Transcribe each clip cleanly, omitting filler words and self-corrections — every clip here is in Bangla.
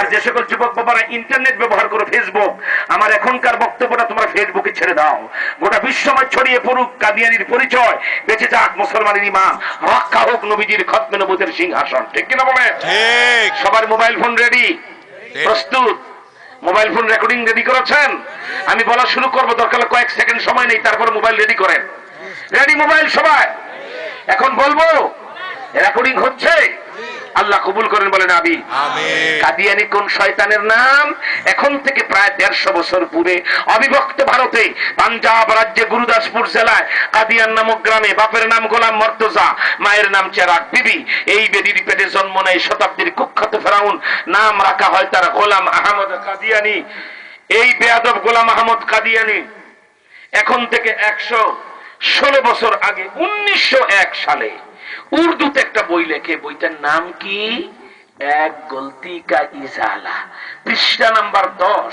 আর যে সকল যুবক বাবারা ইন্টারনেট ব্যবহার করো, ফেসবুক, আমার এখনকার বক্তব্যটা তোমরা ফেসবুকে ছেড়ে দাও। গোটা বিশ্বময় ছড়িয়ে পড়ুক কাদিয়ানির পরিচয়, বেঁচে যাক মুসলমানের ঈমান, রক্ষা হোক নবীজির খতমে নবুয়তের সিংহাসন। ঠিক কিনা বলেন? ঠিক। সবার মোবাইল ফোন রেডি? প্রস্তুত? মোবাইল ফোন রেকর্ডিং রেডি করেছেন? আমি বলা শুরু করবো, দরকার হলে কয়েক সেকেন্ড সময় নেই, তারপর মোবাইল রেডি করেন। রেডি মোবাইল সবাই? এখন বলবো, রেকর্ডিং হচ্ছে, আল্লাহ কবুল করেন বলেন আমিন। কাদিয়ানি কোন শয়তানের নাম? এখন থেকে প্রায় 150 বছর পূর্বে অবিভক্ত ভারতে পাঞ্জাব রাজ্যে গুরুদাসপুর জেলায় কাদিয়ান নামক গ্রামে বাপের নাম গোলাম মর্তজা, মায়ের নাম চেরাগ বিবি, এই বেদির পেটে জন্ম নেয় শতাব্দীর কুখ্যাত ফেরাউন, নাম রাখা হয় তার গোলাম আহমদ কাদিয়ানি। এই বেয়াদব গোলাম আহমদ কাদিয়ানি এখন থেকে 116 বছর আগে 1901 সালে উর্দুতে একটা বই লেখে, বইটার নাম কি? এক গলতি কা ইজালা, পৃষ্ঠা নাম্বার 10।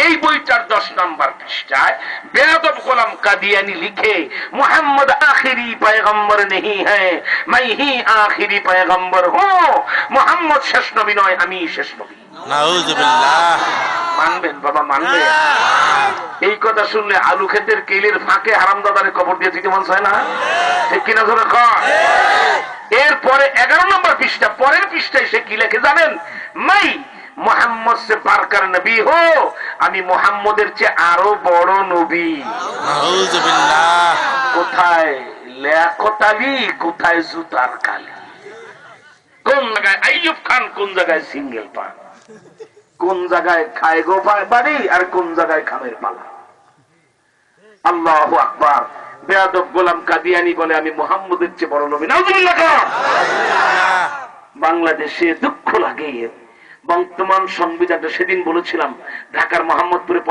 এই বইটার 10 নাম্বার পৃষ্ঠায় বেয়াদব গোলাম কাদিয়ানি লিখে, মোহাম্মদ আখিরি পয়গম্বর নেহি হ্যায়, मैं ही आखिरी पैगंबर हूं। মোহাম্মদ শেষ নবী নয়, আমি শেষ নবী। নাউযুবিল্লাহ। মানবেন বাবা, মানবেন? এই কথা শুনলে আলু ক্ষেতের কেলের ফাঁকে হারামদাদারে কবর দিয়ে দিতে মন চায় না? ঠিক কিনা ধরে কয়? এরপরে 11 নম্বর পৃষ্ঠা, পরের পৃষ্ঠায় সে কি লেখে জানেন? মাই মোহাম্মদ সে বারকার নবী হো, আমি মোহাম্মদের চেয়ে আরো বড় নবী। নাউযুবিল্লাহ। কোথায় লিয়াকত আলী, কোথায় জুতার কালি? কোন জায়গায় আইয়ুব খান, কোন জায়গায় সিঙ্গেল পান, কোন জায়গায় খায় গো বাড়ি, আর কোন জায়গায় খামের পালা। আল্লাহু আকবার। বেয়াদব গোলাম কাদিয়ানি বলে আমি মুহাম্মদের চেয়ে বড় নবী। নাউযুবিল্লাহ। বাংলাদেশে দুঃখ লাগে, বর্তমান সংবিধানটা সেদিন বলেছিলাম ঢাকার মোহাম্মদপুরে